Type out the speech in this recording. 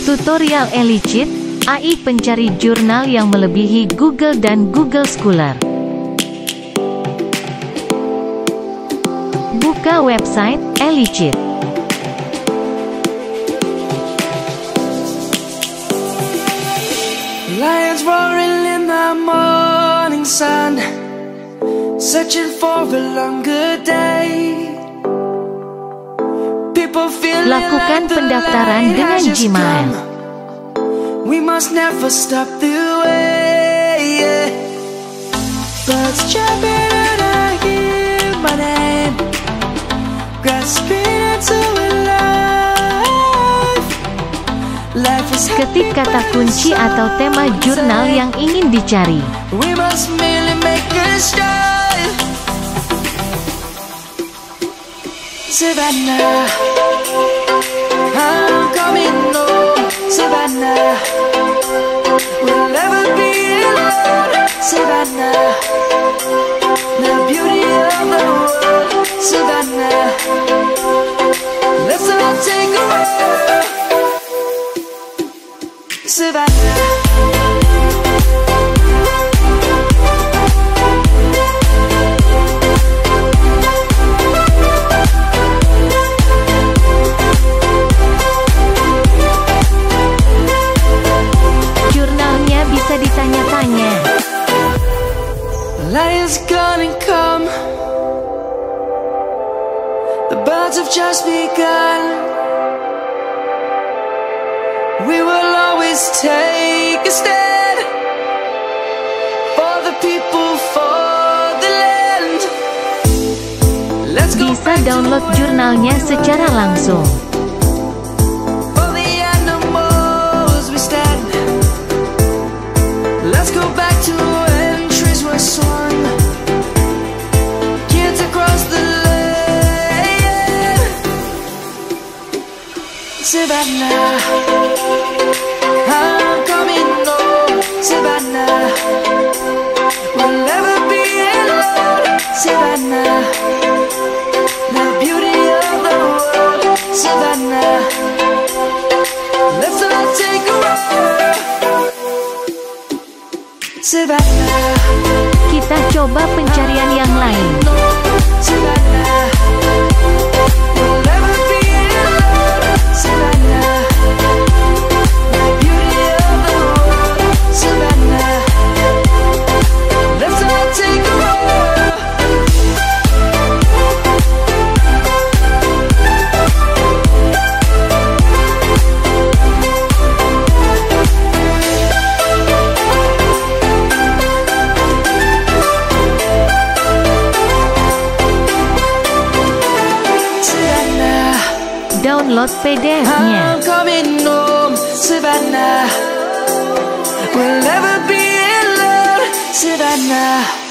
Tutorial Elicit, AI pencari jurnal yang melebihi Google dan Google Scholar. Buka website Elicit. Lions roaring in the morning sun, searching for a longer day. Lakukan pendaftaran dengan Gmail. We must never stop the way. Birds chirping and I hear my name, grasping into life. Life is ketik kata kunci atau tema jurnal yang ingin dicari. We must merely make a start. Savannah, I'm coming home. Savannah, we'll never be alone. Savannah, the beauty of the world. Savannah, let's all take a walk. Savannah. Ditanya-tanya. Lions gonna come. The birds have just begun. We will always take a stand for the people, for the land. Let's go. Bisa download jurnalnya secara langsung. Let's go back to when trees were swung, kids across the land. Savannah, I'm coming home. Savannah, we'll never be alone. Savannah, the beauty of the world. Savannah, let's all take a walk. Savannah, kita coba pencarian yang lain. Savannah, we'll never be alone. Savannah, the beauty of the world. Savannah, let's all take a walk. Download PDF-nya. I'm coming home, Savannah. We'll never be alone, Savannah.